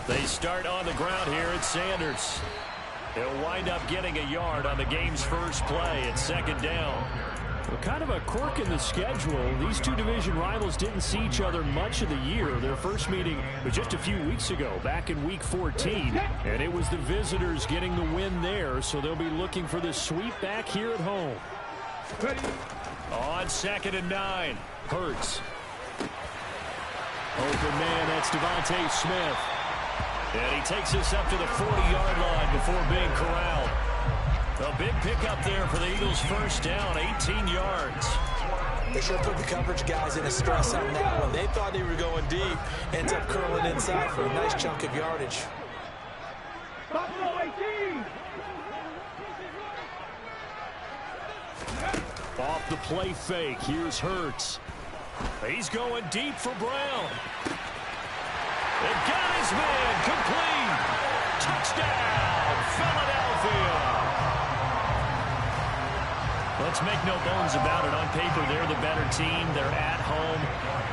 They start on the ground here at Sanders. They'll wind up getting a yard on the game's first play at second down. Well, kind of a quirk in the schedule. These two division rivals didn't see each other much of the year. Their first meeting was just a few weeks ago, back in Week 14. And it was the visitors getting the win there, so they'll be looking for the sweep back here at home. On 2nd and 9, Hurts. Open man, that's Devontae Smith. And he takes us up to the 40-yard line before being corralled. A big pickup there for the Eagles' first down, 18 yards. They should have put the coverage guys in a stress on that one. They thought they were going deep. Ends up curling inside for a nice chunk of yardage. Off the play fake, here's Hurts. He's going deep for Brown. And got his man complete. Touchdown, Philadelphia. Let's make no bones about it. On paper, they're the better team. They're at home.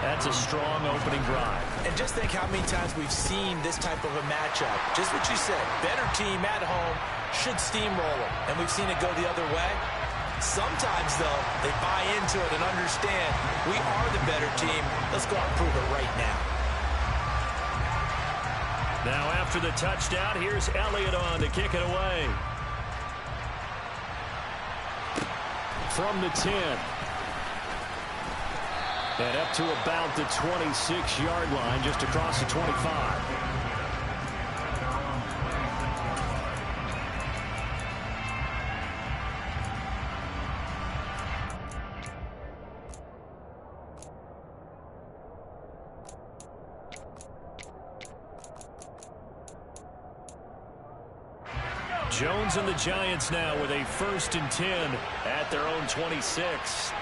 That's a strong opening drive. And just think how many times we've seen this type of a matchup. Just what you said. Better team at home should steamroll them. And we've seen it go the other way. Sometimes, though, they buy into it and understand we are the better team. Let's go out and prove it right now. Now, after the touchdown, here's Elliott on to kick it away. From the 10. And up to about the 26-yard line, just across the 25. Jones and the Giants now with a 1st and 10 at their own 26.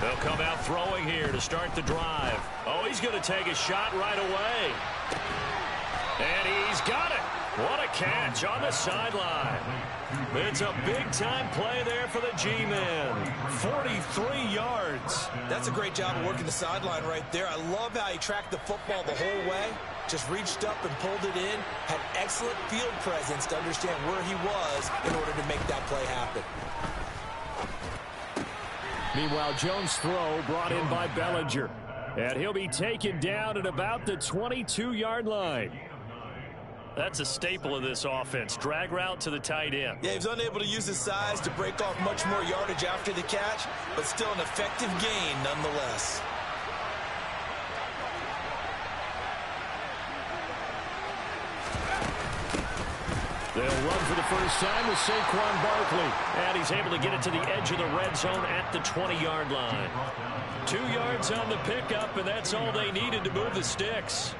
They'll come out throwing here to start the drive. Oh, he's going to take a shot right away. And he's got it. What a catch on the sideline. It's a big-time play there for the G-men. 43 yards. That's a great job of working the sideline right there. I love how he tracked the football the whole way. Just reached up and pulled it in. Had excellent field presence to understand where he was in order to make that play happen. Meanwhile, Jones' throw brought in by Bellinger. And he'll be taken down at about the 22-yard line. That's a staple of this offense. Drag route to the tight end. Yeah, he was unable to use his size to break off much more yardage after the catch, but still an effective gain nonetheless. They'll run for the first time with Saquon Barkley. And he's able to get it to the edge of the red zone at the 20-yard line. 2 yards on the pickup, and that's all they needed to move the sticks.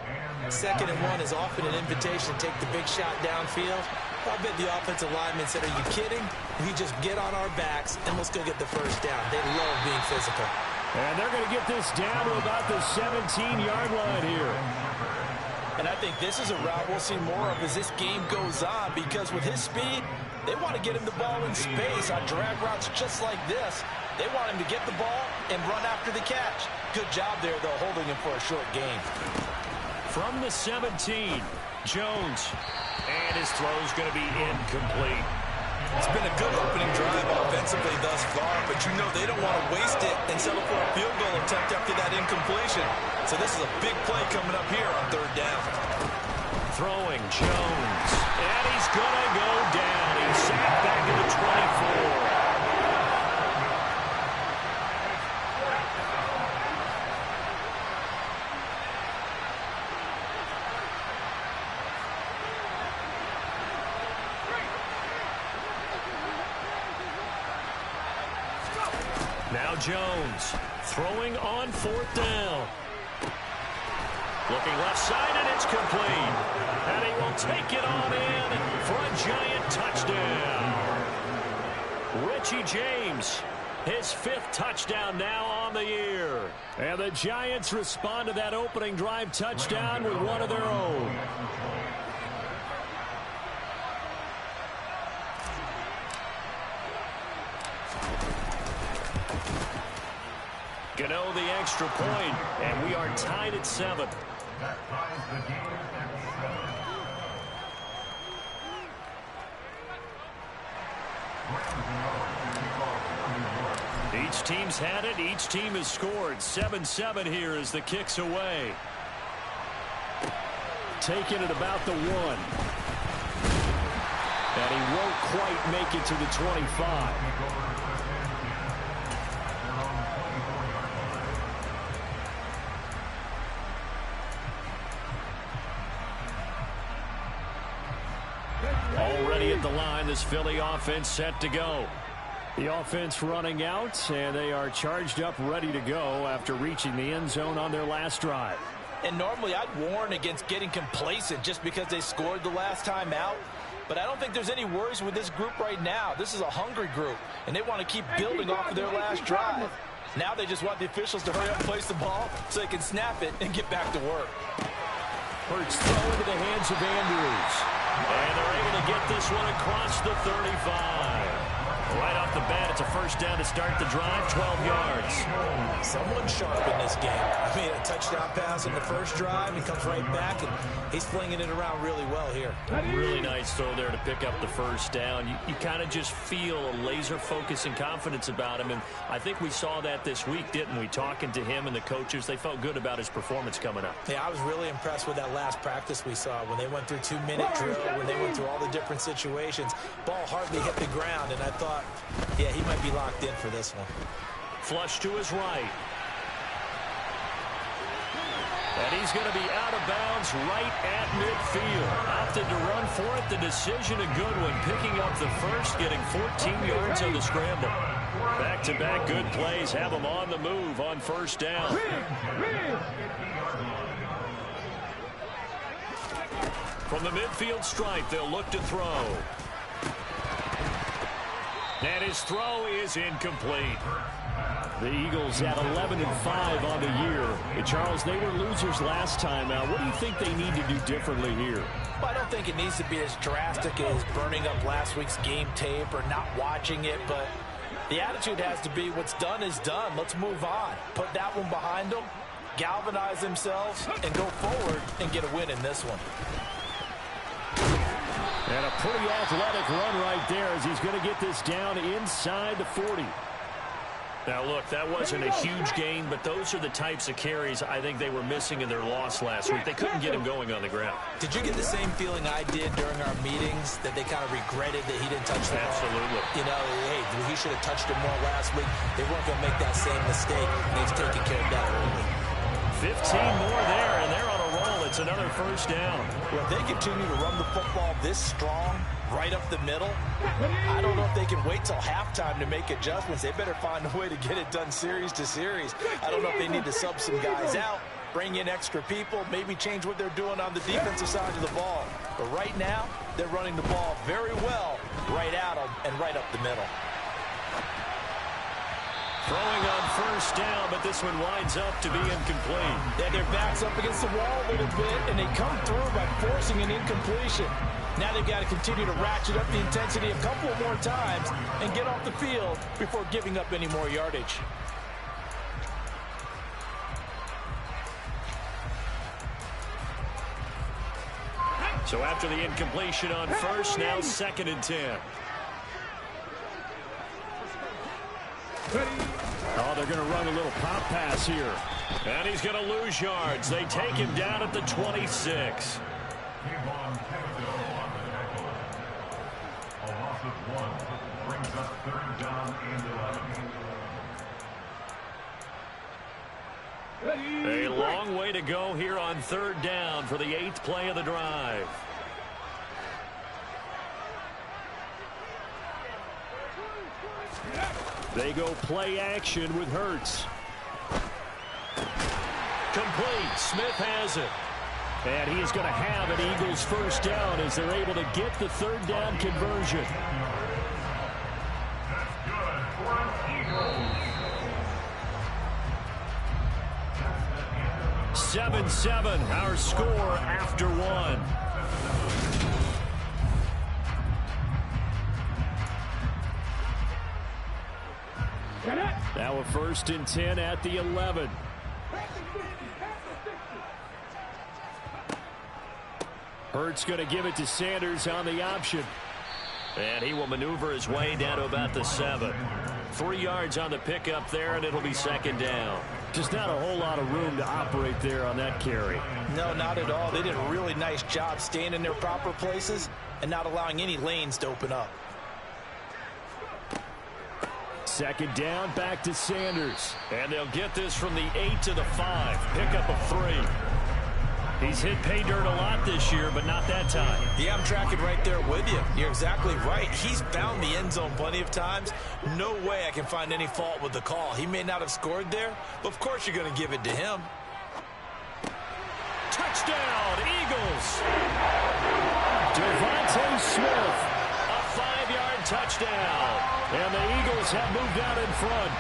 2nd and 1 is often an invitation to take the big shot downfield. I bet the offensive lineman said, are you kidding? We just get on our backs, and let's go get the first down. They love being physical. And they're going to get this down to about the 17-yard line here. And I think this is a route we'll see more of as this game goes on, because with his speed, they want to get him the ball in space on drag routes just like this. They want him to get the ball and run after the catch. Good job there, though, holding him for a short gain. From the 17, Jones. And his throw's going to be incomplete. It's been a good opening drive offensively thus far, but you know they don't want to waste it and settle for a field goal attempt after that incompletion. So this is a big play coming up here on 3rd down. Throwing Jones. And he's going to go down. He's sacked back to the 24. Now Jones throwing on 4th down. Looking left side, and it's complete. And he will take it on in for a giant touchdown. Richie James, his 5th touchdown now on the year. And the Giants respond to that opening drive touchdown with one of their own. Gano the extra point, and we are tied at 7. Each team's had it. Each team has scored. 7-7 here as the kick's away. Taking it about the 1. And he won't quite make it to the 25. Already at the line, this Philly offense set to go. The offense running out, and they are charged up, ready to go after reaching the end zone on their last drive. And normally I'd warn against getting complacent just because they scored the last time out. But I don't think there's any worries with this group right now. This is a hungry group, and they want to keep building off of their last drive. Now they just want the officials to hurry up and place the ball so they can snap it and get back to work. Hurts throw into the hands of Andrews. And they're able to get this one across the 35. Right off the bat, it's a first down to start the drive, 12 yards. Someone sharp in this game. I mean, a touchdown pass in the first drive. He comes right back, and he's flinging it around really well here. Really nice throw there to pick up the first down. You kind of just feel a laser focus and confidence about him, and I think we saw that this week, didn't we? Talking to him and the coaches, they felt good about his performance coming up. Yeah, I was really impressed with that last practice we saw when they went through 2-minute drill, when they went through all the different situations. Ball hardly hit the ground, and I thought, yeah, he might be locked in for this one. Flush to his right. And he's going to be out of bounds right at midfield. Opted to run for it. The decision a good one. Picking up the first, getting 14 yards on the scramble. Back-to-back good plays have him on the move on first down. From the midfield stripe, they'll look to throw. And his throw is incomplete. The Eagles at 11-5 on the year. And Charles, they were losers last time out. What do you think they need to do differently here? Well, I don't think it needs to be as drastic as burning up last week's game tape or not watching it, but the attitude has to be what's done is done. Let's move on. Put that one behind them, galvanize themselves, and go forward and get a win in this one. And a pretty athletic run right there as he's going to get this down inside the 40. Now, look, that wasn't a huge gain, but those are the types of carries I think they were missing in their loss last week. They couldn't get him going on the ground. Did you get the same feeling I did during our meetings, that they kind of regretted that he didn't touch the ball? Absolutely. You know, hey, he should have touched it more last week. They weren't going to make that same mistake. They've taken care of that early. 15 more there, and they're on a roll. It's another first down. Well, if they continue to run the football this strong, right up the middle, I don't know if they can wait till halftime to make adjustments. They better find a way to get it done series to series. I don't know if they need to sub some guys out, bring in extra people, maybe change what they're doing on the defensive side of the ball. But right now, they're running the ball very well right at them and right up the middle. Throwing on first down, but this one winds up to be incomplete. Yeah, their back's up against the wall a little bit, and they come through by forcing an incompletion. Now they've got to continue to ratchet up the intensity a couple more times and get off the field before giving up any more yardage. So after the incompletion on first, now 2nd and 10. Oh, they're going to run a little pop pass here. And he's going to lose yards. They take him down at the 26. A long way to go here on 3rd down for the 8th play of the drive. They go play action with Hurts. Complete. Smith has it. And he is going to have an Eagles first down as they're able to get the 3rd down conversion. That's good. 7-7, our score after one. Now a 1st and 10 at the 11. Hurts going to give it to Sanders on the option. And he will maneuver his way down to about the 7. 3 yards on the pickup there, and it'll be 2nd down. Just not a whole lot of room to operate there on that carry. No, not at all. They did a really nice job staying in their proper places and not allowing any lanes to open up. 2nd down, back to Sanders. And they'll get this from the 8 to the 5. Pickup of 3. He's hit pay dirt a lot this year, but not that time. Yeah, I'm tracking right there with you. You're exactly right. He's found the end zone plenty of times. No way I can find any fault with the call. He may not have scored there, but of course you're going to give it to him. Touchdown, Eagles! Devontae Smith. A 5-yard touchdown. And the Eagles have moved out in front.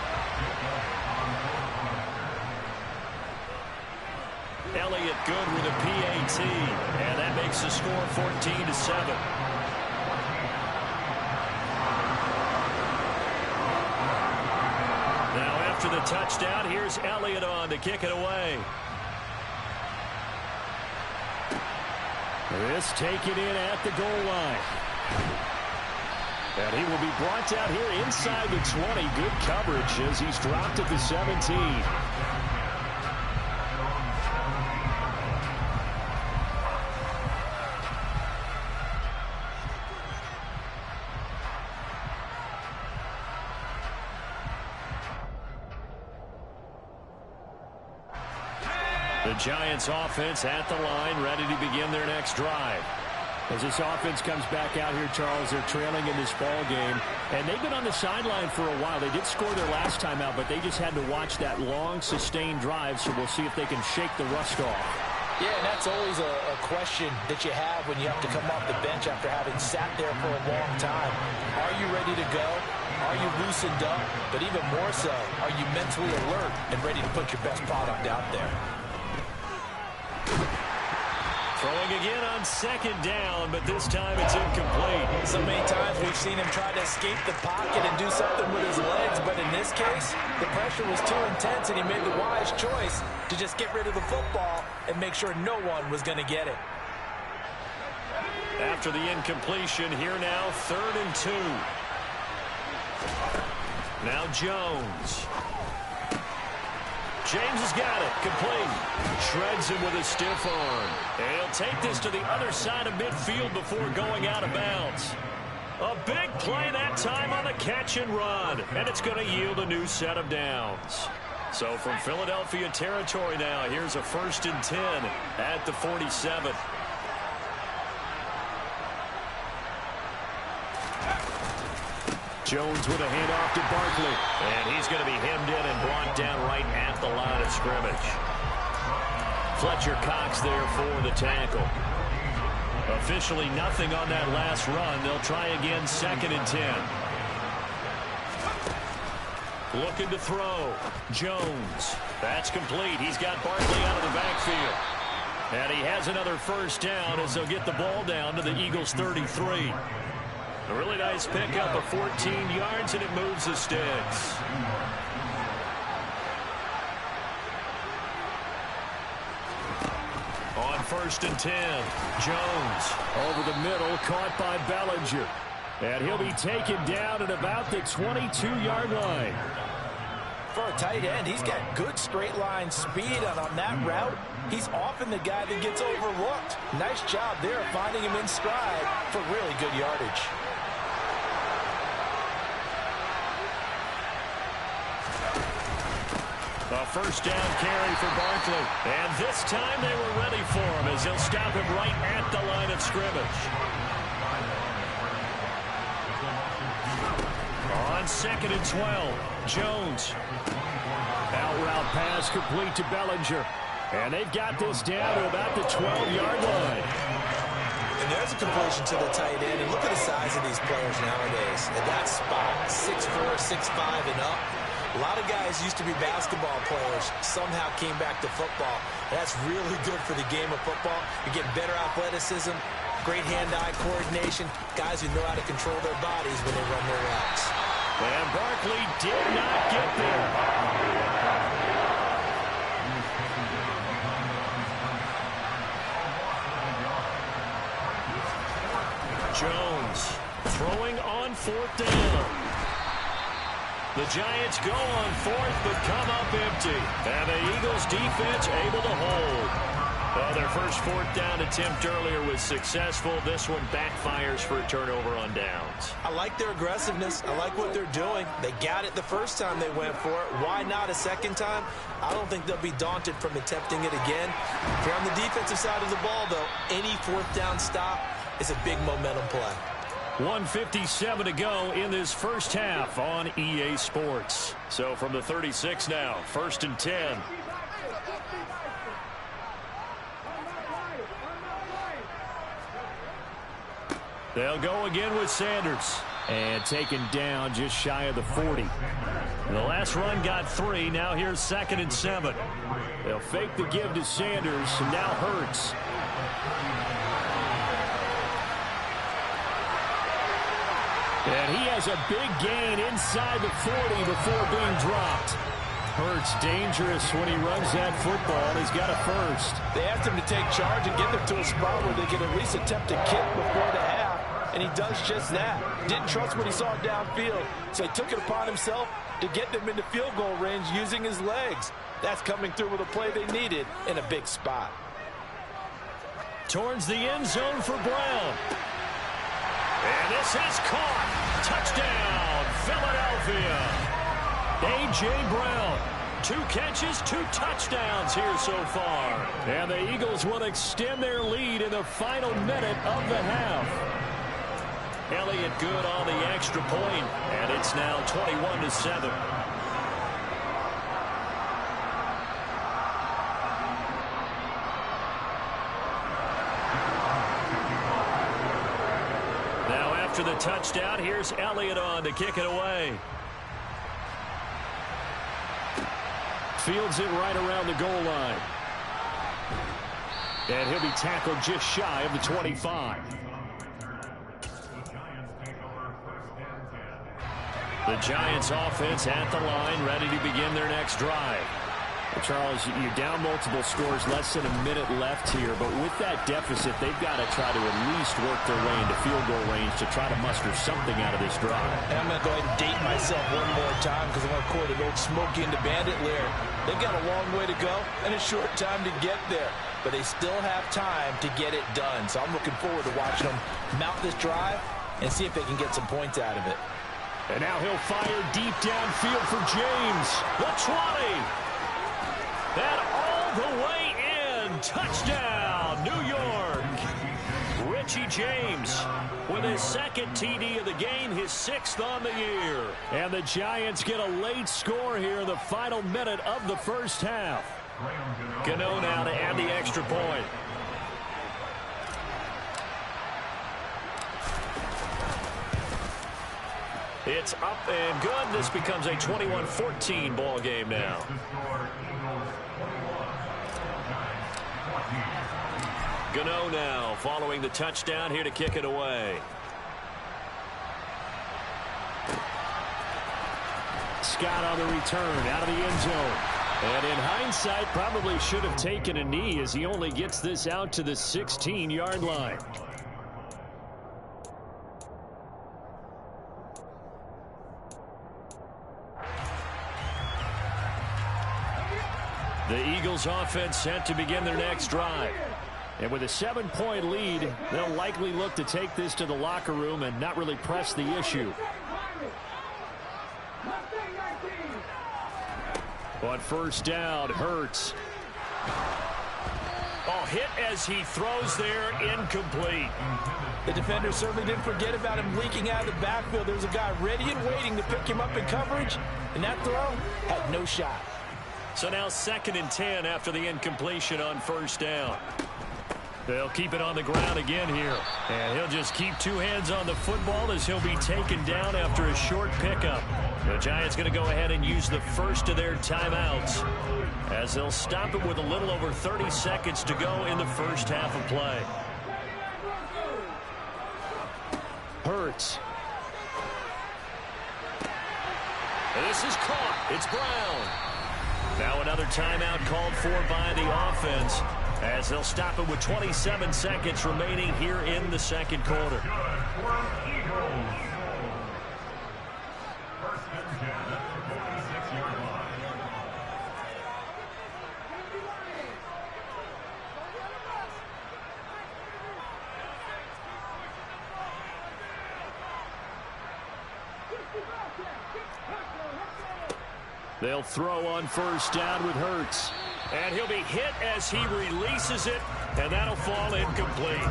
Elliott good with a PAT, and that makes the score 14-7. Now after the touchdown, here's Elliott on to kick it away. This taken in at the goal line. And he will be brought down here inside the 20. Good coverage as he's dropped at the 17. The Giants offense at the line, ready to begin their next drive. As this offense comes back out here, Charles, they're trailing in this ball game. And they've been on the sideline for a while. They did score their last time out, but they just had to watch that long, sustained drive, so we'll see if they can shake the rust off. Yeah, and that's always a question that you have when you have to come off the bench after having sat there for a long time. Are you ready to go? Are you loosened up? But even more so, are you mentally alert and ready to put your best product out there? Throwing again on 2nd down, but this time it's incomplete. So many times we've seen him try to escape the pocket and do something with his legs, but in this case, the pressure was too intense and he made the wise choice to just get rid of the football and make sure no one was going to get it. After the incompletion, here now, 3rd and 2. Now Jones. James has got it. Complete. Shreds him with a stiff arm. And he'll take this to the other side of midfield before going out of bounds. A big play that time on the catch and run. And it's going to yield a new set of downs. So from Philadelphia territory now, here's a 1st and 10 at the 47. Jones with a handoff to Barkley. And he's going to be hemmed in and brought down right at the line of scrimmage. Fletcher Cox there for the tackle. Officially nothing on that last run. They'll try again 2nd and 10. Looking to throw. Jones. That's complete. He's got Barkley out of the backfield. And he has another 1st down as they'll get the ball down to the Eagles' 33. A really nice pickup of 14 yards, and it moves the sticks. On 1st and 10, Jones. Over the middle, caught by Bellinger. And he'll be taken down at about the 22-yard line. For a tight end, he's got good straight line speed, and on that route, he's often the guy that gets overlooked. Nice job there finding him in stride for really good yardage. A 1st down carry for Barkley. And this time they were ready for him as they'll stop him right at the line of scrimmage. On 2nd and 12, Jones. Out route pass complete to Bellinger. And they've got this down to about the 12-yard line. And there's a completion to the tight end. And look at the size of these players nowadays. At that spot, 6'4", 6'5", and up. A lot of guys used to be basketball players, somehow came back to football. That's really good for the game of football. You're getting better athleticism, great hand-eye coordination, guys who know how to control their bodies when they run their routes. And simply did not get there. Jones throwing on 4th down. The Giants go on 4th, but come up empty. And the Eagles defense able to hold. Well, their first 4th down attempt earlier was successful. This one backfires for a turnover on downs. I like their aggressiveness. I like what they're doing. They got it the first time they went for it. Why not a second time? I don't think they'll be daunted from attempting it again. If you're on the defensive side of the ball, though, any 4th down stop is a big momentum play. 1:57 to go in this first half on EA Sports. So from the 36 now, 1st and 10. They'll go again with Sanders. And taken down just shy of the 40. The last run got 3. Now here's 2nd and 7. They'll fake the give to Sanders. And now Hurts. And he has a big gain inside the 40 before being dropped. Hurts dangerous when he runs that football. He's got a first. They asked him to take charge and get them to a spot where they can at least attempt a kick before the half. And he does just that. Didn't trust what he saw downfield. So he took it upon himself to get them into field goal range using his legs. That's coming through with a play they needed in a big spot. Towards the end zone for Brown. And this is caught. Touchdown, Philadelphia. A.J. Brown. 2 catches, 2 touchdowns here so far. And the Eagles will extend their lead in the final minute of the half. Elliott good on the extra point, and it's now 21-7. Now after the touchdown, here's Elliott on to kick it away. Fields it right around the goal line. And he'll be tackled just shy of the 25. The Giants offense at the line, ready to begin their next drive. Well, Charles, you're down multiple scores, less than a minute left here, but with that deficit, they've got to try to at least work their way into field goal range to try to muster something out of this drive. And I'm going to go ahead and date myself one more time because I'm going to quote an old Smokey and the Bandit lyric. They've got a long way to go and a short time to get there, but they still have time to get it done. So I'm looking forward to watching them mount this drive and see if they can get some points out of it. And now he'll fire deep downfield for James. The 20. And all the way in. Touchdown, New York. Richie James with his 2nd TD of the game, his 6th on the year. And the Giants get a late score here in the final minute of the first half. Gano now to add the extra point. It's up and good. This becomes a 21-14 ball game now. Gano now following the touchdown here to kick it away. Scott on the return out of the end zone. And in hindsight, probably should have taken a knee as he only gets this out to the 16-yard line. The Eagles offense set to begin their next drive. And with a 7-point lead, they'll likely look to take this to the locker room and not really press the issue. On first down, Hurts. Oh, hit as he throws there, incomplete. The defender certainly didn't forget about him leaking out of the backfield. There's a guy ready and waiting to pick him up in coverage, and that throw had no shot. So now 2nd and 10 after the incompletion on first down. They'll keep it on the ground again here. And he'll just keep 2 hands on the football as he'll be taken down after a short pickup. The Giants going to go ahead and use the first of their timeouts as they'll stop it with a little over 30 seconds to go in the first half of play. And this is caught. It's Brown. Now another timeout called for by the offense as they'll stop it with 27 seconds remaining here in the second quarter. They'll throw on first down with Hurts. And he'll be hit as he releases it, and that'll fall incomplete.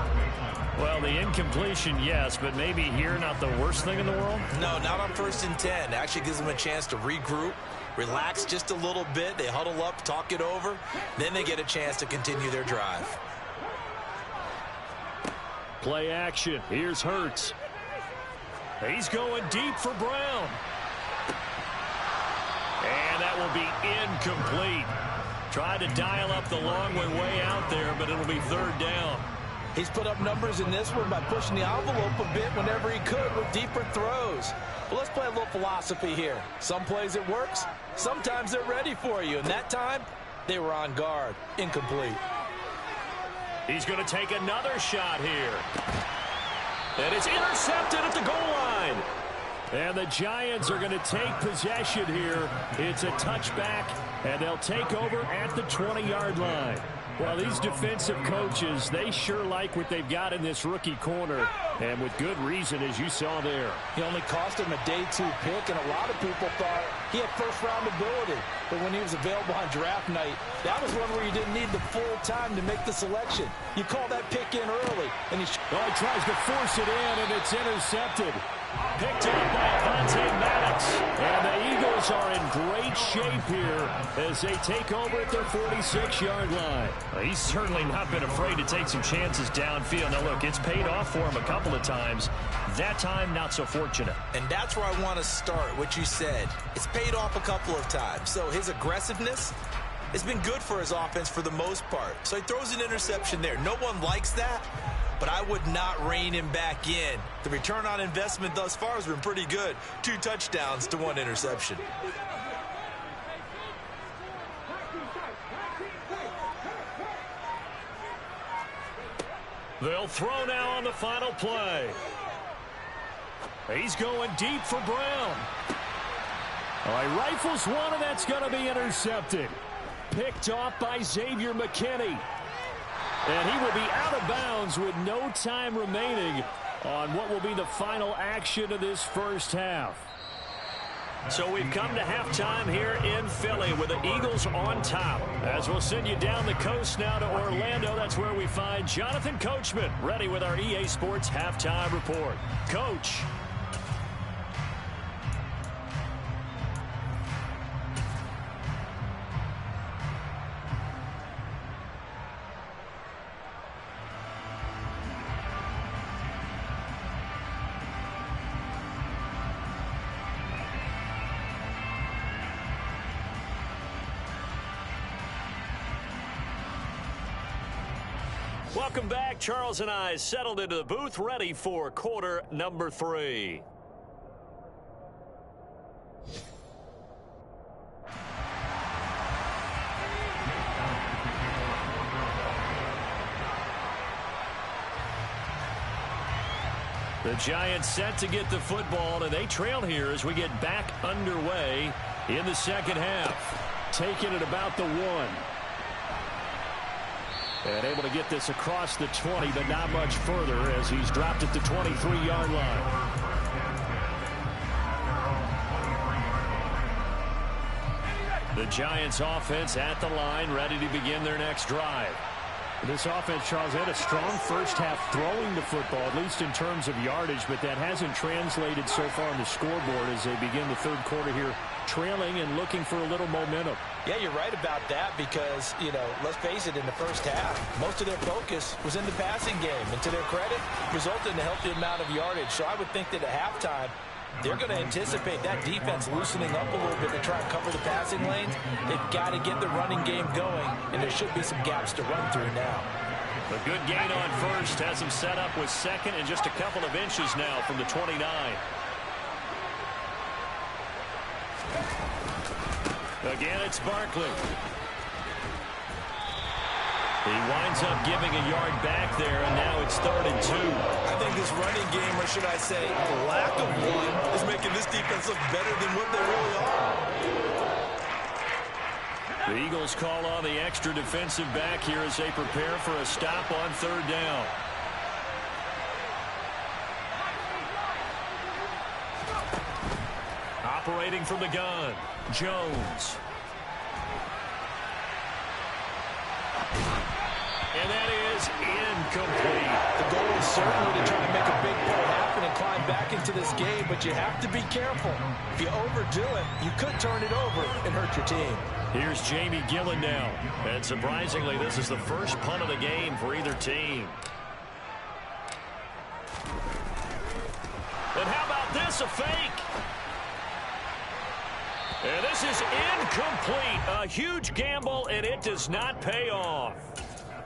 Well, the incompletion, yes, but maybe here not the worst thing in the world? No, not on 1st and 10. Actually gives them a chance to regroup, relax just a little bit. They huddle up, talk it over. Then they get a chance to continue their drive. Play action. Here's Hurts. He's going deep for Brown. And that will be incomplete. Tried to dial up the long way out there, but it'll be 3rd down. He's put up numbers in this one by pushing the envelope a bit whenever he could with deeper throws. Well, let's play a little philosophy here. Some plays it works. Sometimes they're ready for you. And that time, they were on guard. Incomplete. He's going to take another shot here. And it's intercepted at the goal line. And the Giants are going to take possession here. It's a touchback, and they'll take over at the 20-yard line. Well, these defensive coaches, they sure like what they've got in this rookie corner, and with good reason, as you saw there. He only cost him a day 2 pick, and a lot of people thought he had first-round ability. But when he was available on draft night, that was one where you didn't need the full time to make the selection. You call that pick in early, and he tries to force it in, and it's intercepted. Picked up by Avonte Maddox. And the Eagles are in great shape here as they take over at their 46-yard line. Well, he's certainly not been afraid to take some chances downfield. Now, look, it's paid off for him a couple of times. That time, not so fortunate. And that's where I want to start, what you said. It's paid off a couple of times. So his aggressiveness has been good for his offense for the most part. So he throws an interception there. No one likes that. But I would not rein him back in. The return on investment thus far has been pretty good. 2 touchdowns to 1 interception. They'll throw now on the final play. He's going deep for Brown. All right, rifles one, and that's going to be intercepted. Picked off by Xavier McKinney. And he will be out of bounds with no time remaining on what will be the final action of this first half. So we've come to halftime here in Philly with the Eagles on top. As we'll send you down the coast now to Orlando, that's where we find Jonathan Coachman ready with our EA Sports Halftime Report. Coach. Welcome back. Charles and I settled into the booth, ready for quarter number 3. The Giants set to get the football, and they trail here as we get back underway in the second half. Taking it about the 1. And able to get this across the 20, but not much further as he's dropped at the 23-yard line. The Giants offense at the line, ready to begin their next drive. This offense, Charles, had a strong first half throwing the football, at least in terms of yardage, but that hasn't translated so far on the scoreboard as they begin the third quarter here, trailing and looking for a little momentum. Yeah, you're right about that because, let's face it, in the first half, most of their focus was in the passing game. And to their credit, resulted in a healthy amount of yardage. So I would think that at halftime, they're going to anticipate that defense loosening up a little bit to try and cover the passing lanes. They've got to get the running game going, and there should be some gaps to run through now. A good gain on first has him set up with second and just a couple of inches now from the 29. Again, it's Barkley. He winds up giving a yard back there, and now it's 3rd and 2. I think this running game, or should I say lack of one, is making this defense look better than what they really are. The Eagles call on the extra defensive back here as they prepare for a stop on 3rd down. Operating from the gun, Jones. And that is incomplete. The goal is certainly to try to make a big play happen and climb back into this game, but you have to be careful. If you overdo it, you could turn it over and hurt your team. Here's Jamie Gillen now. And surprisingly, this is the first punt of the game for either team. And how about this, a fake? And this is incomplete. A huge gamble, and it does not pay off.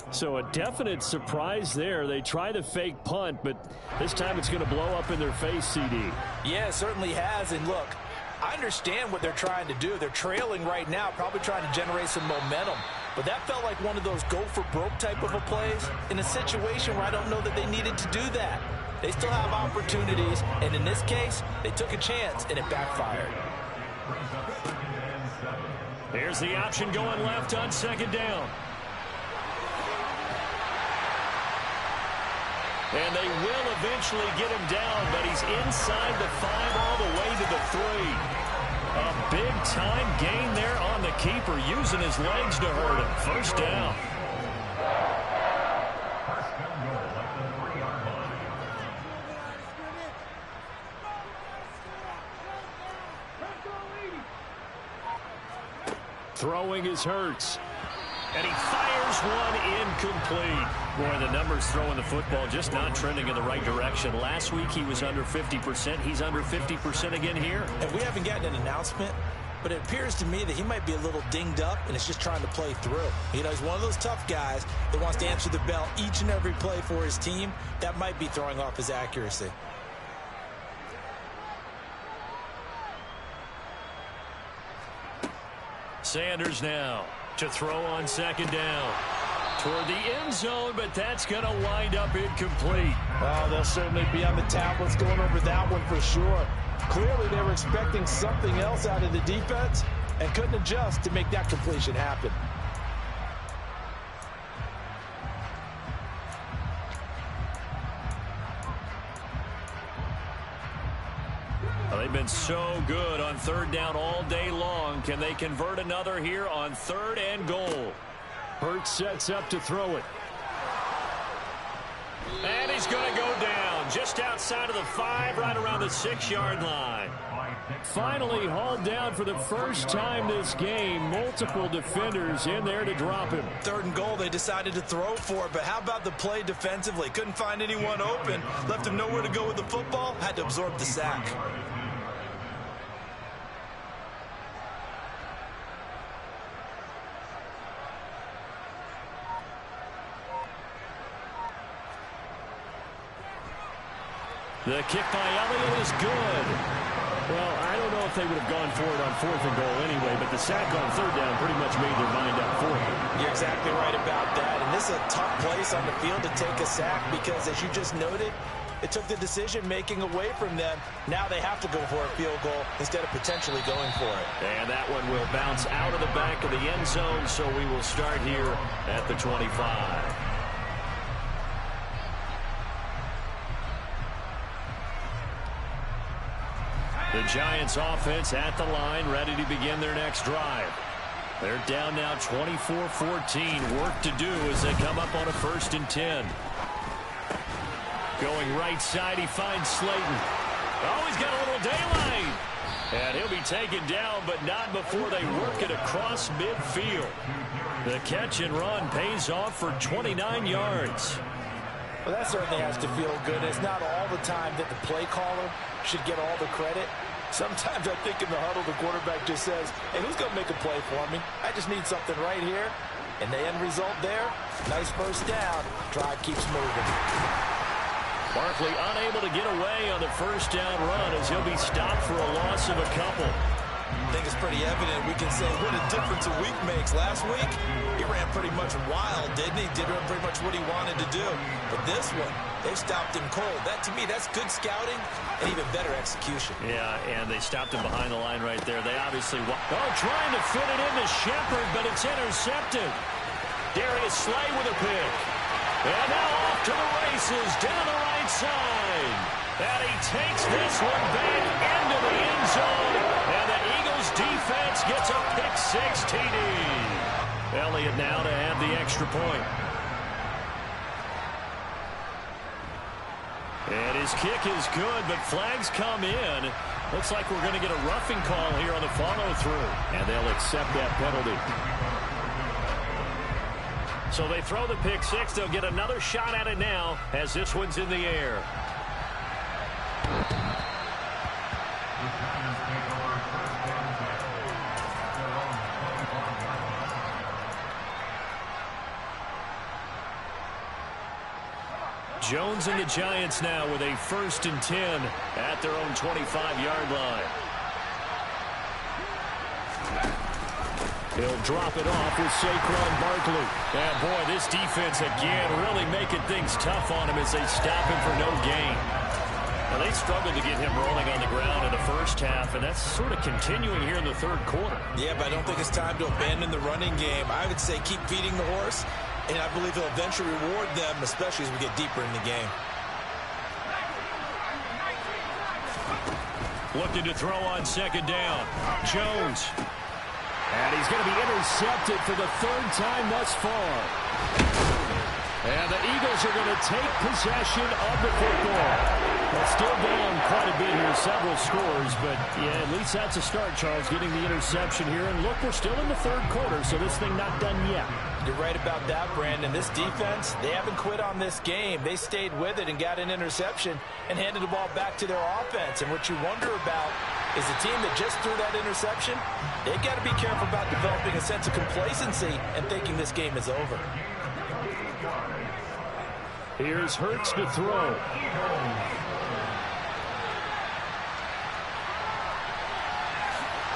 So a definite surprise there. They try the fake punt, but this time it's going to blow up in their face, CD. Yeah, it certainly has. And look, I understand what they're trying to do. They're trailing right now, probably trying to generate some momentum. But that felt like one of those go-for-broke type of a plays in a situation where I don't know that they needed to do that. They still have opportunities, and in this case, they took a chance, and it backfired. Here's the option going left on 2nd down. And they will eventually get him down, but he's inside the 5 all the way to the 3. A big-time gain there on the keeper, using his legs to hurt him. 1st down. Throwing is Hurts. And he fires one incomplete. Boy, the numbers throwing the football just not trending in the right direction. Last week he was under 50%. He's under 50% again here. And we haven't gotten an announcement, but it appears to me that he might be a little dinged up and is just trying to play through. You know, he's one of those tough guys that wants to answer the bell each and every play for his team. That might be throwing off his accuracy. Sanders now to throw on 2nd down. Toward the end zone, but that's going to wind up incomplete. Oh, they'll certainly be on the tablets going over that one for sure. Clearly, they were expecting something else out of the defense and couldn't adjust to make that completion happen. Well, they've been so good on 3rd down all day long. Can they convert another here on 3rd and goal? Hurts sets up to throw it. And he's going to go down just outside of the 5, right around the 6-yard line. Finally hauled down for the first time this game. Multiple defenders in there to drop him. 3rd and goal, they decided to throw for it, but how about the play defensively? Couldn't find anyone open, left him nowhere to go with the football, had to absorb the sack. The kick by Elliott is good. Well, I don't know if they would have gone for it on 4th and goal anyway, but the sack on 3rd down pretty much made their mind up for it. You're exactly right about that, and this is a tough place on the field to take a sack because, as you just noted, it took the decision-making away from them. Now they have to go for a field goal instead of potentially going for it. And that one will bounce out of the back of the end zone, so we will start here at the 25. The Giants offense at the line, ready to begin their next drive. They're down now 24-14. Work to do as they come up on a 1st and 10. Going right side, he finds Slayton. Oh, he's got a little daylight. And he'll be taken down, but not before they work it across midfield. The catch and run pays off for 29 yards. Well, that certainly has to feel good. It's not all the time that the play caller should get all the credit. Sometimes I think in the huddle, the quarterback just says, hey, who's going to make a play for me? I just need something right here. And the end result there, nice 1st down. Drive keeps moving. Barkley unable to get away on the 1st down run as he'll be stopped for a loss of a couple. I think it's pretty evident. We can say what a difference a week makes. Last week, he ran pretty much wild, didn't he? Did pretty much what he wanted to do. But this one, they stopped him cold. That, to me, that's good scouting and even better execution. Yeah, and they stopped him behind the line right there. They obviously... trying to fit it into Shepard, but it's intercepted. Darius Slay with a pick. And now off to the races, down the right side. And he takes this one back into the end zone. And the Eagles defense gets a pick-six TD. Elliott now to have the extra point. And his kick is good, but flags come in. Looks like we're going to get a roughing call here on the follow-through. And they'll accept that penalty. So they throw the pick-six. They'll get another shot at it now as this one's in the air. Jones and the Giants now with a 1st and 10 at their own 25-yard line. He'll drop it off with Saquon Barkley. And boy, this defense again really making things tough on him as they stop him for no gain. Now, they struggled to get him rolling on the ground in the first half, and that's sort of continuing here in the third quarter. Yeah, but I don't think it's time to abandon the running game. I would say keep feeding the horse, and I believe he'll eventually reward them, especially as we get deeper in the game. Looking to throw on 2nd down. Jones. And he's going to be intercepted for the 3rd time thus far. And the Eagles are going to take possession of the football. Well, still down quite a bit here, several scores, but yeah, at least that's a start, Charles, getting the interception here. And look, we're still in the 3rd quarter, so this thing not done yet. You're right about that, Brandon. This defense, they haven't quit on this game. They stayed with it and got an interception and handed the ball back to their offense. And what you wonder about is the team that just threw that interception, they've got to be careful about developing a sense of complacency and thinking this game is over. Here's Hurts to throw.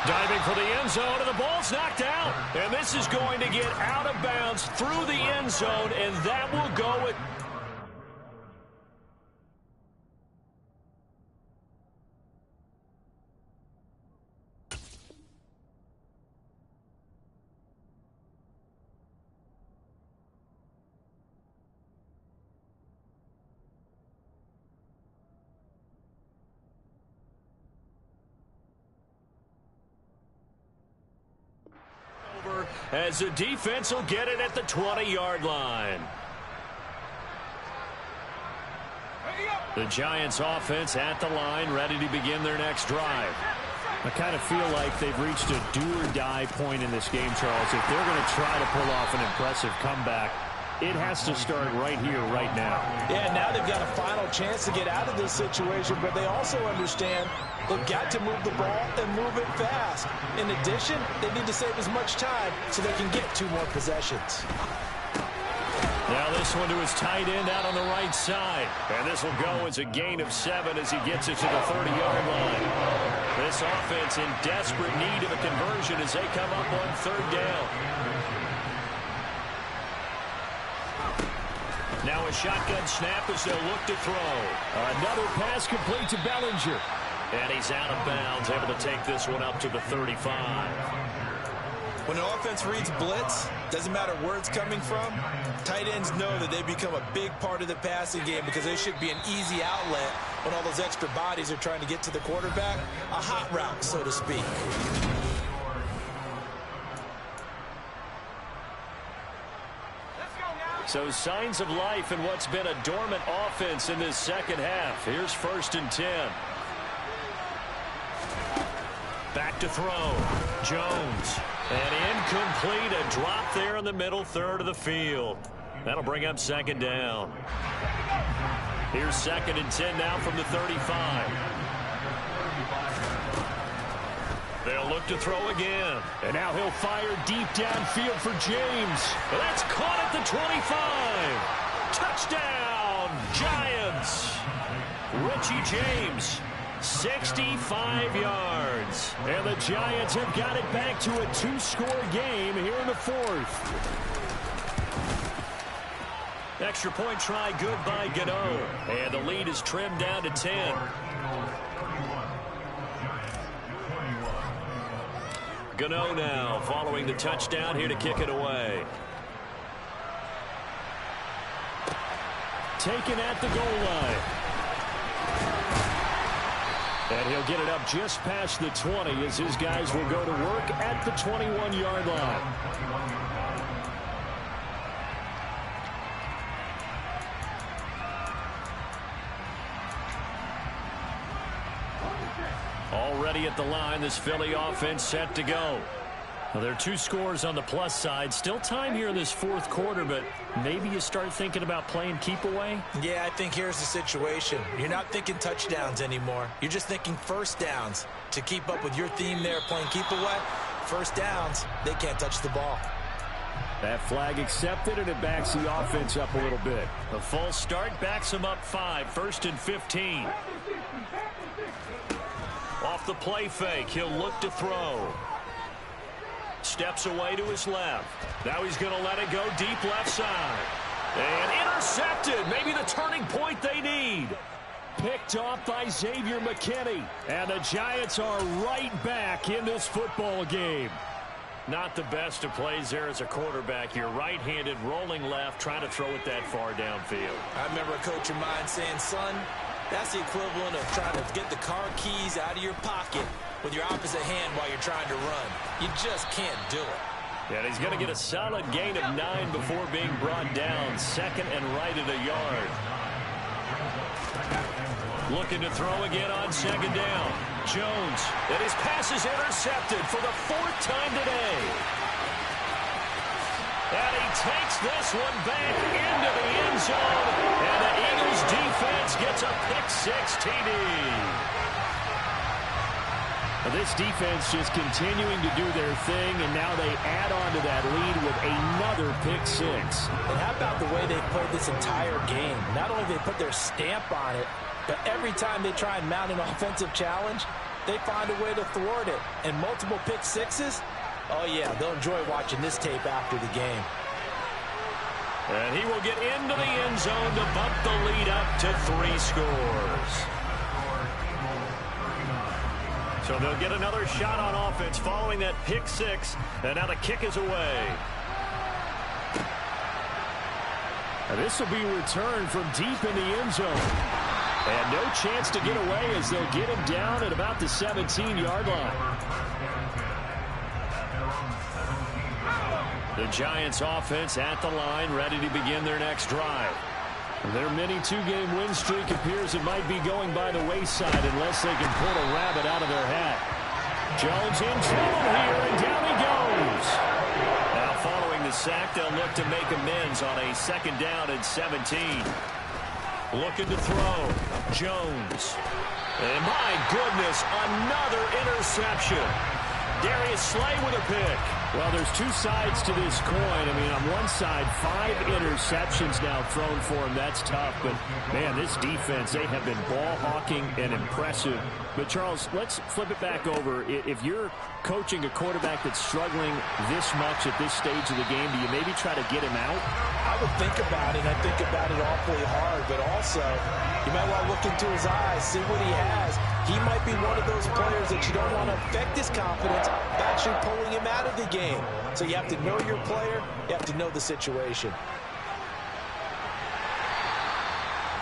Diving for the end zone, and the ball's knocked out. And this is going to get out of bounds through the end zone, and that will go at... as the defense will get it at the 20-yard line. The Giants offense at the line, ready to begin their next drive. I kind of feel like they've reached a do-or-die point in this game, Charles. If they're going to try to pull off an impressive comeback, it has to start right here, right now. Yeah, now they've got a final chance to get out of this situation, but they also understand they've got to move the ball and move it fast. In addition, they need to save as much time so they can get 2 more possessions. Now this one to his tight end out on the right side. And this will go as a gain of 7 as he gets it to the 30-yard line. This offense in desperate need of a conversion as they come up on 3rd down. Now a shotgun snap as they'll look to throw. Another pass complete to Bellinger. And he's out of bounds, able to take this one up to the 35. When an offense reads blitz, doesn't matter where it's coming from, tight ends know that they become a big part of the passing game because they should be an easy outlet when all those extra bodies are trying to get to the quarterback. A hot route, so to speak. So signs of life in what's been a dormant offense in this second half. Here's 1st and 10. Back to throw. Jones. And incomplete. A drop there in the middle 3rd of the field. That'll bring up 2nd down. Here's 2nd and 10 now from the 35. They'll look to throw again. And now he'll fire deep downfield for James. That's caught at the 25. Touchdown, Giants. Richie James 65 yards. And the Giants have got it back to a 2-score game here in the fourth. Extra point try good by Gano. And the lead is trimmed down to 10. Gano now following the touchdown here to kick it away. Taken at the goal line. And he'll get it up just past the 20 as his guys will go to work at the 21-yard line. Already at the line, this Philly offense set to go. Well, there are 2 scores on the plus side. Still time here in this fourth quarter, but maybe you start thinking about playing keep away? Yeah, I think here's the situation. You're not thinking touchdowns anymore. You're just thinking first downs. To keep up with your theme there, playing keep away, first downs, they can't touch the ball. That flag accepted, and it backs the offense up a little bit. A false start backs him up 5, 1st and 15. Off the play fake, he'll look to throw. Steps away to his left. Now he's going to let it go deep left side. And intercepted. Maybe the turning point they need. Picked off by Xavier McKinney. And the Giants are right back in this football game. Not the best of plays there as a quarterback. You're right-handed, rolling left, trying to throw it that far downfield. I remember a coach of mine saying, son, that's the equivalent of trying to get the car keys out of your pocket with your opposite hand while you're trying to run. You just can't do it. And he's going to get a solid gain of 9 before being brought down. 2nd and right at a yard. Looking to throw again on 2nd down. Jones, and his pass is intercepted for the 4th time today. And he takes this one back into the end zone. And the Eagles defense gets a pick-6 TD. This defense just continuing to do their thing, and now they add on to that lead with another pick-6. And how about the way they played this entire game? Not only did they put their stamp on it, but every time they try and mount an offensive challenge, they find a way to thwart it. And multiple pick-6s, oh yeah, they'll enjoy watching this tape after the game. And he will get into the end zone to bump the lead up to 3 scores. So they'll get another shot on offense following that pick-6. And now the kick is away. Now this will be returned from deep in the end zone. And no chance to get away as they'll get him down at about the 17-yard line. The Giants offense at the line, ready to begin their next drive. Their mini 2-game win streak appears it might be going by the wayside unless they can pull a rabbit out of their hat. Jones in trouble here, and down he goes. Now following the sack, they'll look to make amends on a 2nd down and 17. Looking to throw. Jones. And my goodness, another interception. Darius Slay with a pick. Well, there's 2 sides to this coin. I mean, on one side, 5 interceptions now thrown for him. That's tough. But, man, this defense, they have been ball hawking and impressive. But, Charles, let's flip it back over. If you're coaching a quarterback that's struggling this much at this stage of the game, do you maybe try to get him out? I would think about it, and I think about it awfully hard. But also, you might want to look into his eyes, see what he has. He might be one of those players that you don't want to affect his confidence by actually pulling him out of the game. So you have to know your player. You have to know the situation.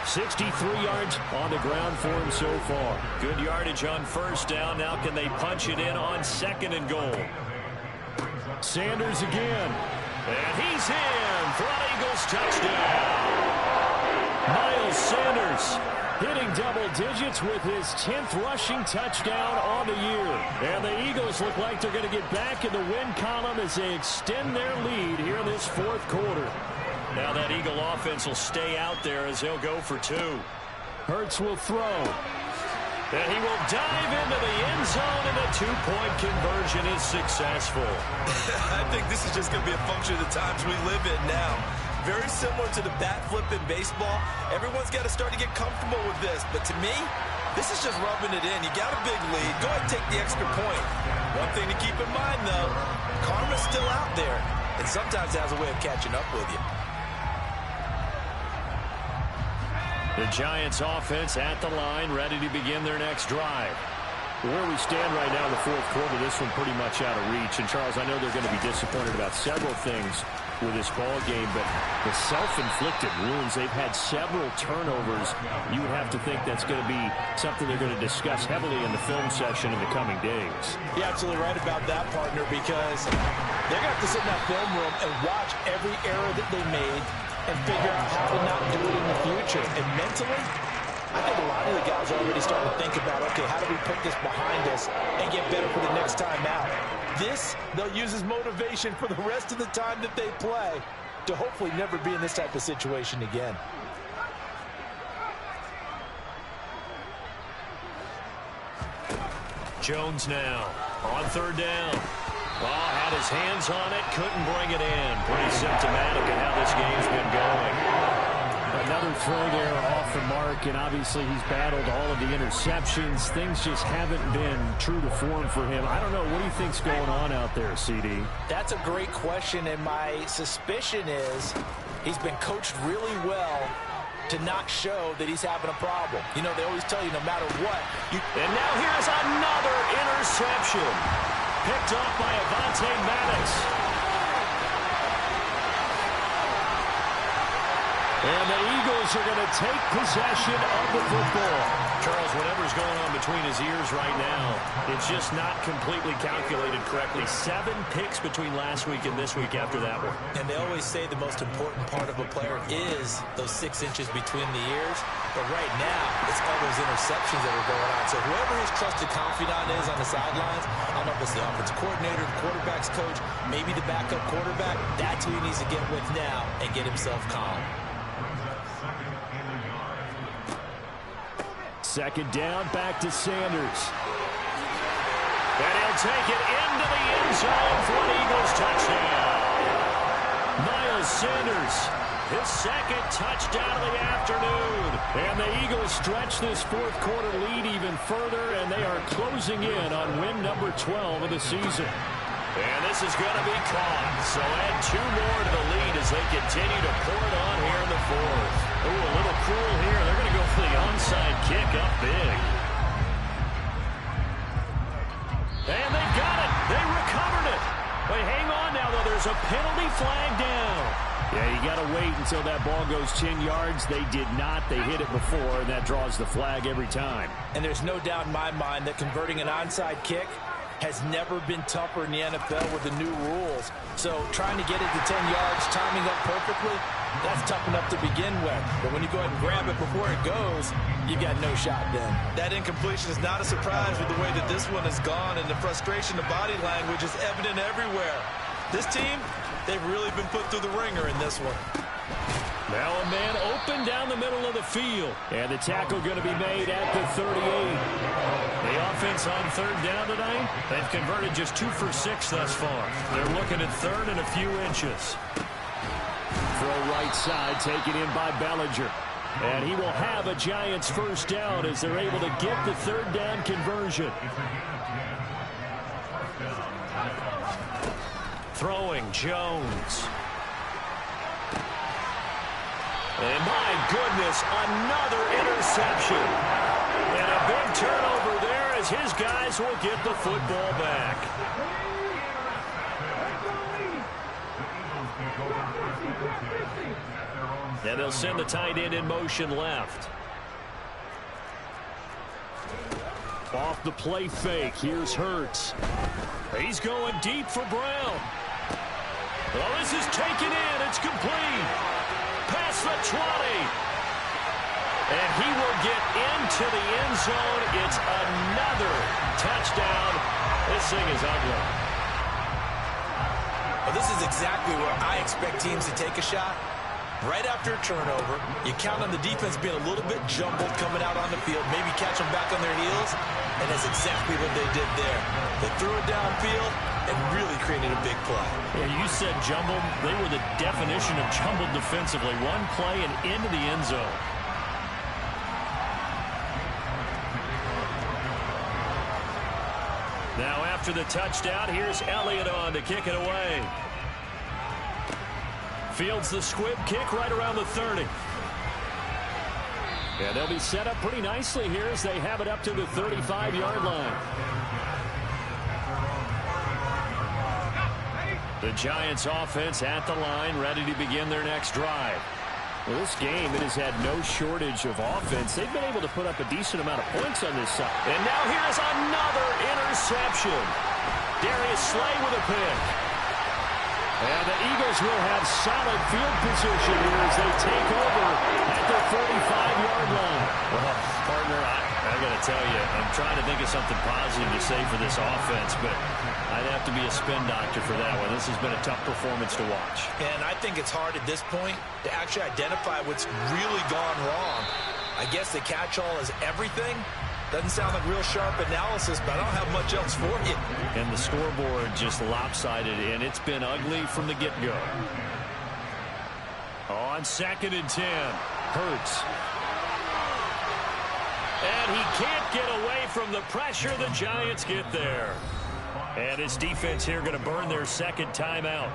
63 yards on the ground for him so far. Good yardage on 1st down. Now can they punch it in on 2nd and goal? Sanders again. And he's in for an Eagles touchdown. Miles Sanders hitting double digits with his 10th rushing touchdown on the year. And the Eagles look like they're going to get back in the win column as they extend their lead here in this 4th quarter. Now that Eagle offense will stay out there as they'll go for 2. Hurts will throw. And he will dive into the end zone, and the 2-point conversion is successful. I think this is just going to be a function of the times we live in now. Very similar to the bat flip in baseball. Everyone's got to start to get comfortable with this. But to me, This is just rubbing it in. You got a big lead. Go ahead and take the extra point. One thing to keep in mind, though, karma's still out there, and sometimes it has a way of catching up with you. The Giants offense at the line, ready to begin their next drive. Where we stand right now in the fourth quarter, this one pretty much out of reach. And, Charles, I know they're going to be disappointed about several things with this ball game, but the self-inflicted wounds, they've had several turnovers. You would have to think that's going to be something they're going to discuss heavily in the film session in the coming days. You're absolutely right about that, partner, because they're going to have to sit in that film room and watch every error that they made and figure out how to not do it in the future. And mentally, I think a lot of the guys are already starting to think about, okay, how do we put this behind us and get better for the next time out? This, they'll use as motivation for the rest of the time that they play to hopefully never be in this type of situation again. Jones now on third down. Oh, had his hands on it, couldn't bring it in. Pretty symptomatic of how this game's been going. Another throw there off the mark, and obviously he's battled all of the interceptions. Things just haven't been true to form for him. I don't know. What do you think's going on out there, CD? That's a great question, and my suspicion is he's been coached really well to not show that he's having a problem. You know, they always tell you no matter what. And now here's another interception. Picked up by Avonte Maddox. And the Eagles are going to take possession of the football. Charles, whatever's going on between his ears right now, it's just not completely calculated correctly. 7 picks between last week and this week after that one. And they always say the most important part of a player is those 6 inches between the ears. But right now, it's all those interceptions that are going on. So whoever his trusted confidant is on the sidelines, I don't know if it's the offensive coordinator, the quarterback's coach, maybe the backup quarterback, that's who he needs to get with now and get himself calm. Second down, back to Sanders. And he'll take it into the end zone for an Eagles touchdown. Miles Sanders, his second touchdown of the afternoon. And the Eagles stretch this fourth quarter lead even further, and they are closing in on win number 12 of the season. And this is going to be caught. So add 2 more to the lead as they continue to pour it on here in the fourth. Ooh, a little cruel here. They're going to go for the onside kick up big. And they got it. They recovered it. Wait, hang on now, though. There's a penalty flag down. Yeah, you got to wait until that ball goes 10 yards. They did not. They hit it before, and that draws the flag every time. And there's no doubt in my mind that converting an onside kick has never been tougher in the NFL with the new rules. So trying to get it to 10 yards, timing up perfectly, that's tough enough to begin with. But when you go ahead and grab it before it goes, you got no shot then. That incompletion is not a surprise with the way that this one has gone, and the frustration, the body language is evident everywhere. This team, they've really been put through the ringer in this one. Now a man open down the middle of the field. And the tackle going to be made at the 38. The offense on third down tonight, they've converted just 2 for 6 thus far. They're looking at third and a few inches. Throw right side, taken in by Bellinger. And he will have a Giants first down as they're able to get the third down conversion. Throwing Jones. And my goodness, another interception. And a big turnover there as his guys will get the football back. And they'll send the tight end in motion left. Off the play fake, here's Hurts. He's going deep for Brown. Well, this is taken in. It's complete. Past the 20. And he will get into the end zone. It's another touchdown. This thing is ugly. Well, this is exactly where I expect teams to take a shot. Right after a turnover, you count on the defense being a little bit jumbled coming out on the field, maybe catch them back on their heels, and that's exactly what they did there. They threw it downfield and really created a big play. Yeah, you said jumbled. They were the definition of jumbled defensively. One play and into the end zone. after the touchdown. Here's Elliott on to kick it away. Fields the squib kick right around the 30. Yeah, they'll be set up pretty nicely here as they have it up to the 35-yard line. The Giants offense at the line, ready to begin their next drive. Well, this game, it has had no shortage of offense. They've been able to put up a decent amount of points on this side. And now here's another interception. Darius Slay with a pick. And the Eagles will have solid field position here as they take over at the 35-yard line. Well, partner, I got to tell you, I'm trying to think of something positive to say for this offense, but I'd have to be a spin doctor for that one. This has been a tough performance to watch. And I think it's hard at this point to actually identify what's really gone wrong. I guess the catch-all is everything. Doesn't sound like real sharp analysis, but I don't have much else for you. And the scoreboard just lopsided, and it's been ugly from the get-go. On 2nd and 10, Hurts. And he can't get away from the pressure. The Giants get there. And his defense here going to burn their second timeout.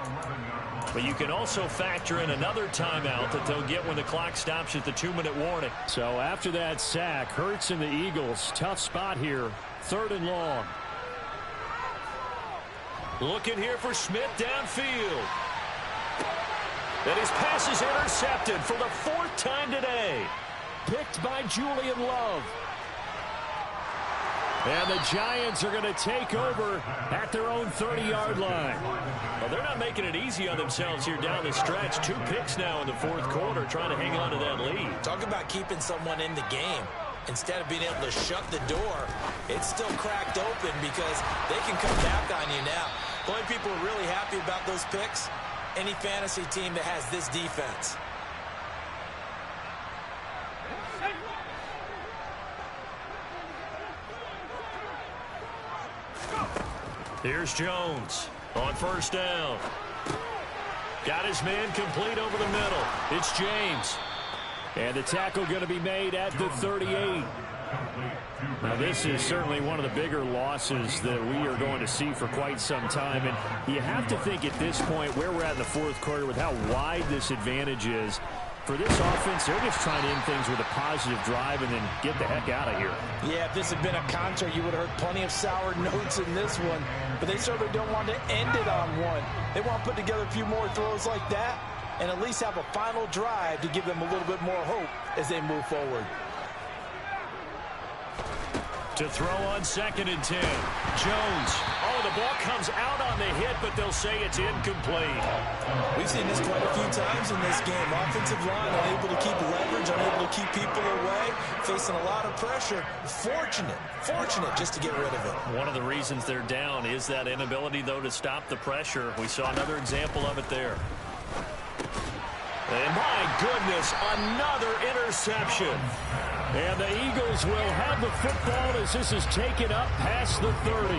But you can also factor in another timeout that they'll get when the clock stops at the 2-minute warning. So after that sack, Hurts and the Eagles, tough spot here, 3rd and long. Looking here for Smith downfield. And his pass is intercepted for the 4th time today. Picked by Julian Love. And the Giants are going to take over at their own 30-yard line. Well, they're not making it easy on themselves here down the stretch. 2 picks now in the 4th quarter, trying to hang on to that lead. Talk about keeping someone in the game. Instead of being able to shut the door, it's still cracked open because they can come back on you now. The only people who are really happy about those picks, any fantasy team that has this defense. Here's Jones on 1st down. Got his man complete over the middle. It's James. And the tackle going to be made at the 38. Now, this is certainly one of the bigger losses that we are going to see for quite some time. And you have to think at this point where we're at in the 4th quarter with how wide this advantage is. For this offense, they're just trying to end things with a positive drive and then get the heck out of here. Yeah, if this had been a concert, you would have heard plenty of sour notes in this one. But they certainly don't want to end it on one. They want to put together a few more throws like that and at least have a final drive to give them a little bit more hope as they move forward. To throw on 2nd and 10. Jones. Oh, the ball comes out on the hit, but they'll say it's incomplete. We've seen this quite a few times in this game. Offensive line unable to keep leverage, unable to keep people away, facing a lot of pressure. Fortunate just to get rid of it. One of the reasons they're down is that inability, though, to stop the pressure. We saw another example of it there. And my goodness, another interception. And the Eagles will have the football as this is taken up past the 30.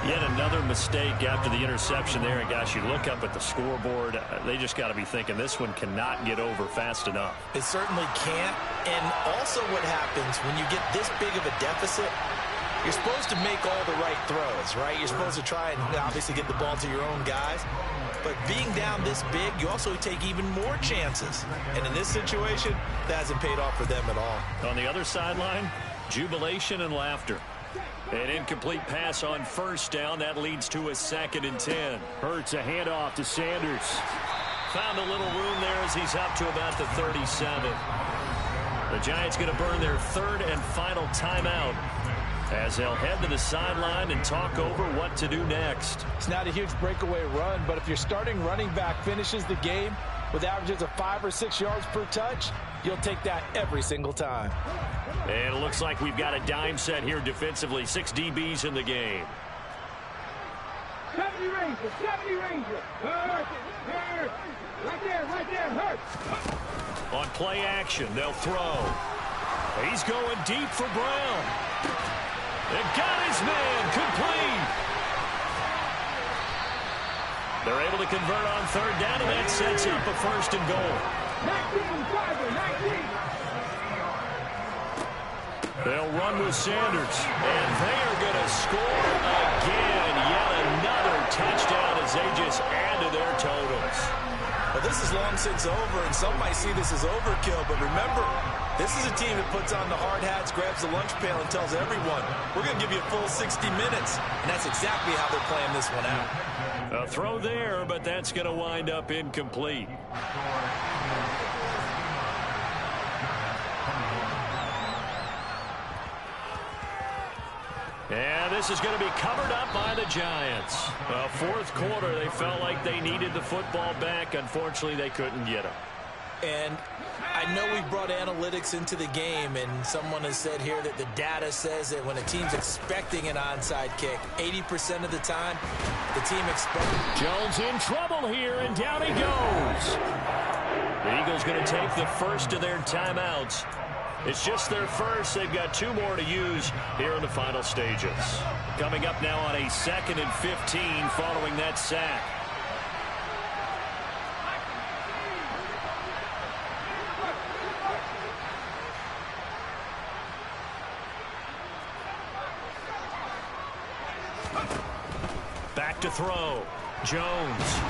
Yet another mistake after the interception there. And gosh, you look up at the scoreboard, they just got to be thinking this one cannot get over fast enough. It certainly can't. And also what happens when you get this big of a deficit, you're supposed to make all the right throws, right? You're supposed to try and obviously get the ball to your own guys. But being down this big, you also take even more chances. And in this situation, that hasn't paid off for them at all. On the other sideline, jubilation and laughter. An incomplete pass on 1st down. That leads to a 2nd and 10. Hurts a handoff to Sanders. Found a little room there as he's up to about the 37. The Giants going to burn their 3rd and final timeout as they'll head to the sideline and talk over what to do next. It's not a huge breakaway run, but if your starting running back finishes the game with averages of 5 or 6 yards per touch, you'll take that every single time. And it looks like we've got a dime set here defensively. 6 DBs in the game. 70 Rangers, 70 Rangers. Hurt. Right there, hurt. On play action, they'll throw. He's going deep for Brown. And got his man complete. They're able to convert on 3rd down, and that sets up a 1st and goal. 19. They'll run with Sanders, and they are going to score again. Yes. they just add to their totals. Well, this is long since over, and some might see this as overkill, but remember, this is a team that puts on the hard hats, grabs the lunch pail, and tells everyone, we're going to give you a full 60 minutes. And that's exactly how they're playing this one out. A throw there, but that's going to wind up incomplete. And this is going to be covered up by the Giants. Fourth quarter, they felt like they needed the football back. Unfortunately, they couldn't get it. And I know we brought analytics into the game, and someone has said here that the data says that when a team's expecting an onside kick, 80% of the time, the team expects. Jones in trouble here, and down he goes. The Eagles going to take the first of their timeouts. It's just their first. They've got 2 more to use here in the final stages. Coming up now on a 2nd and 15 following that sack. Back to throw. Jones.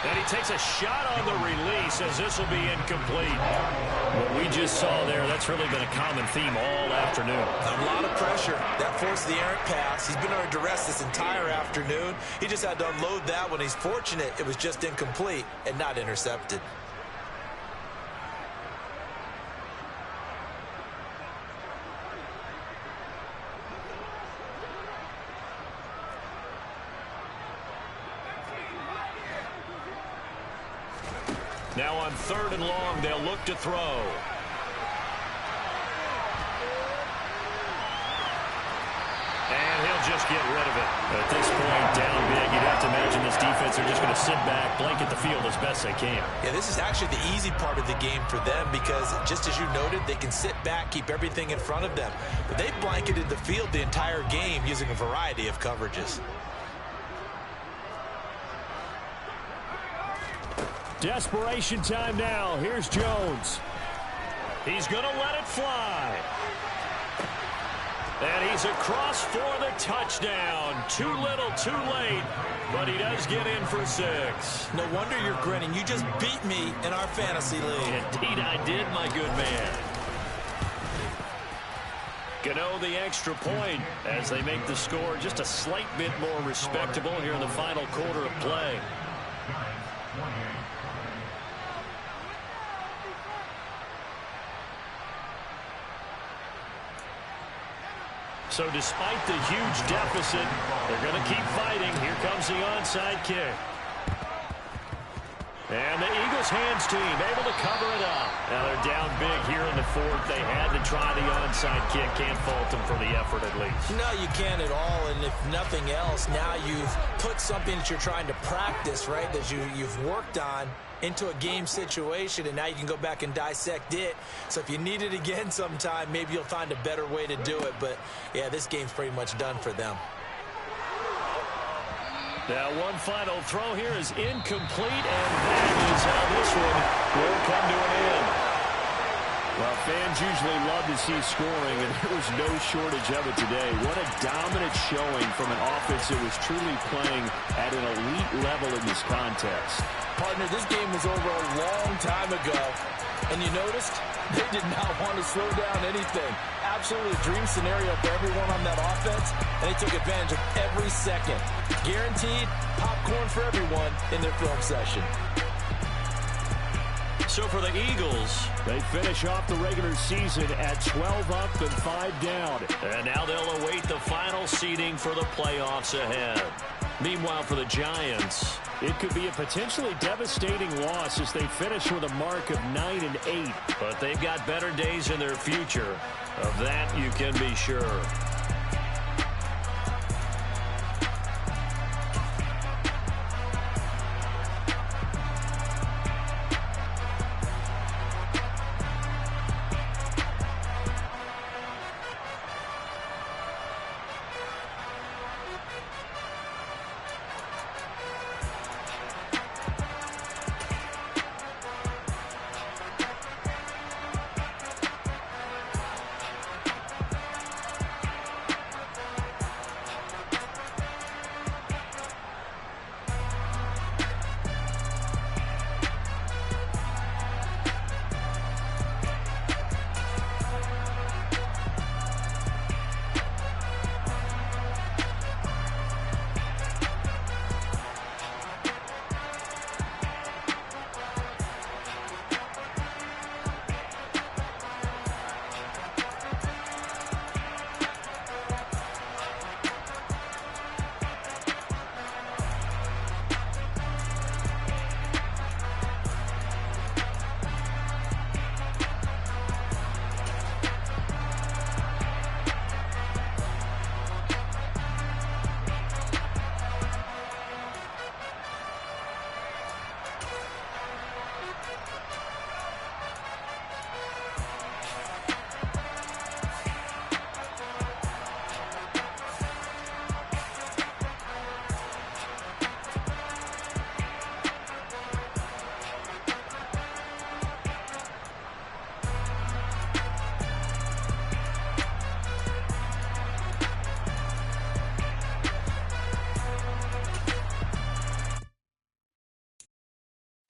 And he takes a shot on the release as this will be incomplete. What we just saw there, that's really been a common theme all afternoon. A lot of pressure. That forced the errant pass. He's been under duress this entire afternoon. He just had to unload that one. He's fortunate it was just incomplete and not intercepted. Now on 3rd and long, they'll look to throw. And he'll just get rid of it. At this point, down big, you'd have to imagine this defense are just going to sit back, blanket the field as best they can. Yeah, this is actually the easy part of the game for them because, just as you noted, they can sit back, keep everything in front of them. But they've blanketed the field the entire game using a variety of coverages. Desperation time now. Here's Jones. He's going to let it fly. And he's across for the touchdown. Too little, too late, but he does get in for 6. No wonder you're grinning. You just beat me in our fantasy league. Indeed I did, my good man. Gano the extra point as they make the score just a slight bit more respectable here in the final quarter of play. So despite the huge deficit, they're going to keep fighting. Here comes the onside kick. And the Eagles hands team able to cover it up. Now they're down big here in the 4th. They had to try the onside kick. Can't fault them for the effort at least. No, you can't at all. And if nothing else, now you've put something that you're trying to practice, right, that you've worked on into a game situation, and now you can go back and dissect it. So if you need it again sometime, maybe you'll find a better way to do it. But, yeah, this game's pretty much done for them. Now one final throw here is incomplete, and that is how this one will come to an end. Well, fans usually love to see scoring, and there was no shortage of it today. What a dominant showing from an offense that was truly playing at an elite level in this contest. Partner, this game was over a long time ago, and you noticed they did not want to slow down anything. Absolutely a dream scenario for everyone on that offense, and they took advantage of every second. Guaranteed popcorn for everyone in their film session. So for the Eagles, they finish off the regular season at 12 up and 5 down. And now they'll await the final seeding for the playoffs ahead. Meanwhile, for the Giants, it could be a potentially devastating loss as they finish with a mark of 9-8. But they've got better days in their future. Of that, you can be sure.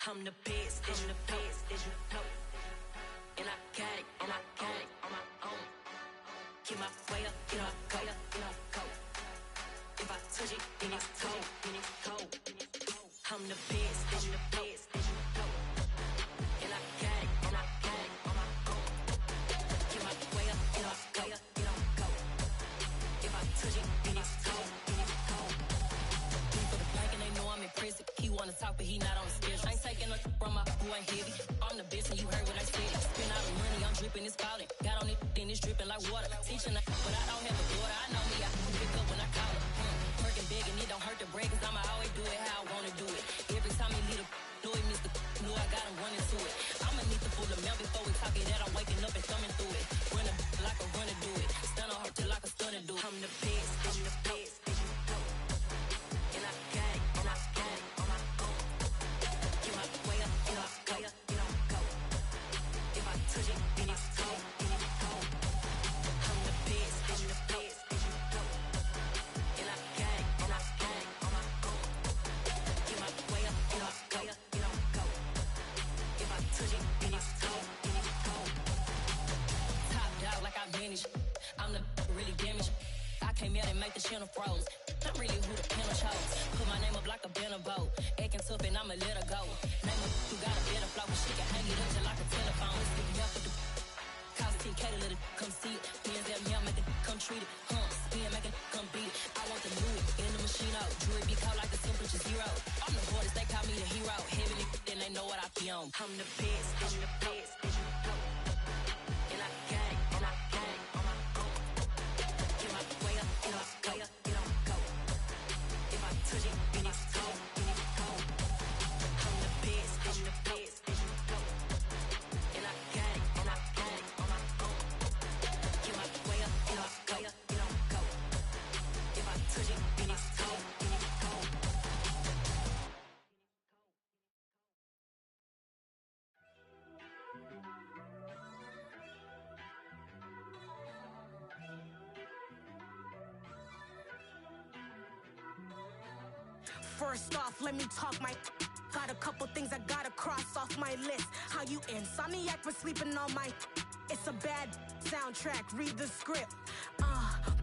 I'm the best, as you know. And I got it, on my own. Get my way up, get up, go. If I touch it, then it's cold. I'm the best, as you know. And I got it, on my own. Get my way up, get up, go. If I touch it, then it's cold. For the blank and they know I'm impressive. He wanna talk, but he not on the schedule. I ain't taking a from my boo, ain't heavy. I'm the best and you heard what I said. Spend all the money, I'm dripping, it's spouting. Got on it, then it's dripping like water. Teaching her, but I don't have a daughter. I know me, I can pick up when I call her. Working big and it don't hurt to break, cause I'ma always do it how I wanna do it. Every time he lead a know he missed the know I got him running to it. I'ma need to pull the mail before we talk it that I'm waking up and thumbing through it. Run a like a runner do it. Stun on her till like a stunner do it. I'm the best, as you know. And I got it, on my own. Get my way up, get up, go. If I touch it, then it's cold. I'm the best, as you know. And I got it, on my own. Get my way up, get up, go. If I touch it, then it's cold. Top dog like I manage. I'm the really damaged. I came out and make the channel froze. I'm really who the panel chose. Put my name up like a banner boat. Acting tough and I'ma let her go. Name her who got a better flow, but she can hang it up just like a telephone. It's looking out for the cost 10K to let it come see it. Hands down, yeah, make it come treat it. Spin, make it come beat it. I want the new it in the machine out. Jewelry be caught like the temperature zero. I'm the hardest, they call me the hero. Heavy, then they know what I be on. I'm the best, as you know. And I got it, on my own. Get my way up, get up, go. If I touch it, then it's cold. I'm the best, as you know. And I got it, on my own. Get my way up, get up, go. If I touch it, then it's cold. First off, let me talk my got a couple things I gotta cross off my list. How you insomniac for sleeping on my it's a bad soundtrack, read the script.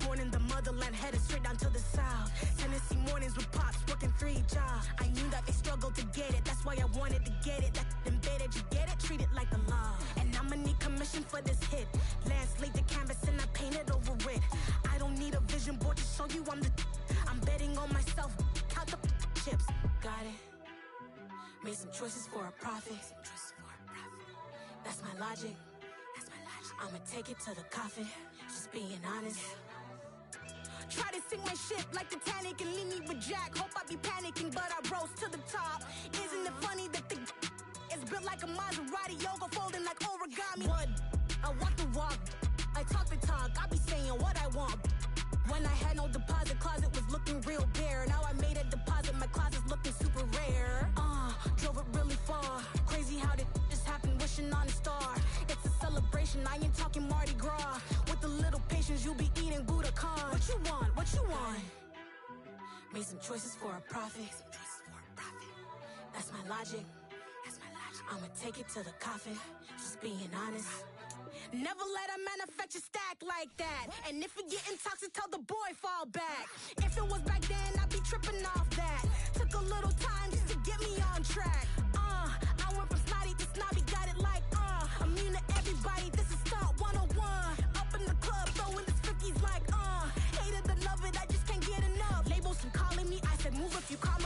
Born in the motherland, headed straight down to the south. Tennessee mornings with pops, working 3 jobs. I knew that they struggled to get it, that's why I wanted to get it. That embedded, you get it, treat it like a law. And I'ma need commission for this hit. Lance laid the canvas and I painted over it. I don't need a vision board to show you I'm betting on myself, count the chips. Got it. Made some choices for a profit. That's my logic. I'ma take it to the coffin. Just being honest. Try to sink my ship like Titanic and leave me with Jack. Hope I be panicking, but I rose to the top. Isn't it funny that the is built like a Maserati, yoga folding like origami? What? I walk the walk. I talk the talk. I be saying what I want. When I had no deposit, closet was looking real bare. Now I made a deposit, my closet's looking super rare. Drove it really far. Crazy how did this happen, wishing on a star. It's a celebration, I ain't talking Mardi Gras. With a little patience, you'll be eating Budokan. What you want? What you want? Made some choices for a profit. That's my logic. I'ma take it to the coffin. Just being honest. Never let a manufacture stack like that. And if it getting toxic, tell the boy fall back. If it was back then, I'd be tripping off that. Took a little time just to get me on track. I went from snotty to snobby, got it like immune to everybody, this is Stunt 101. Up in the club, throwing this 50s like hate it or love it, I just can't get enough. Labels from calling me, I said move if you call me.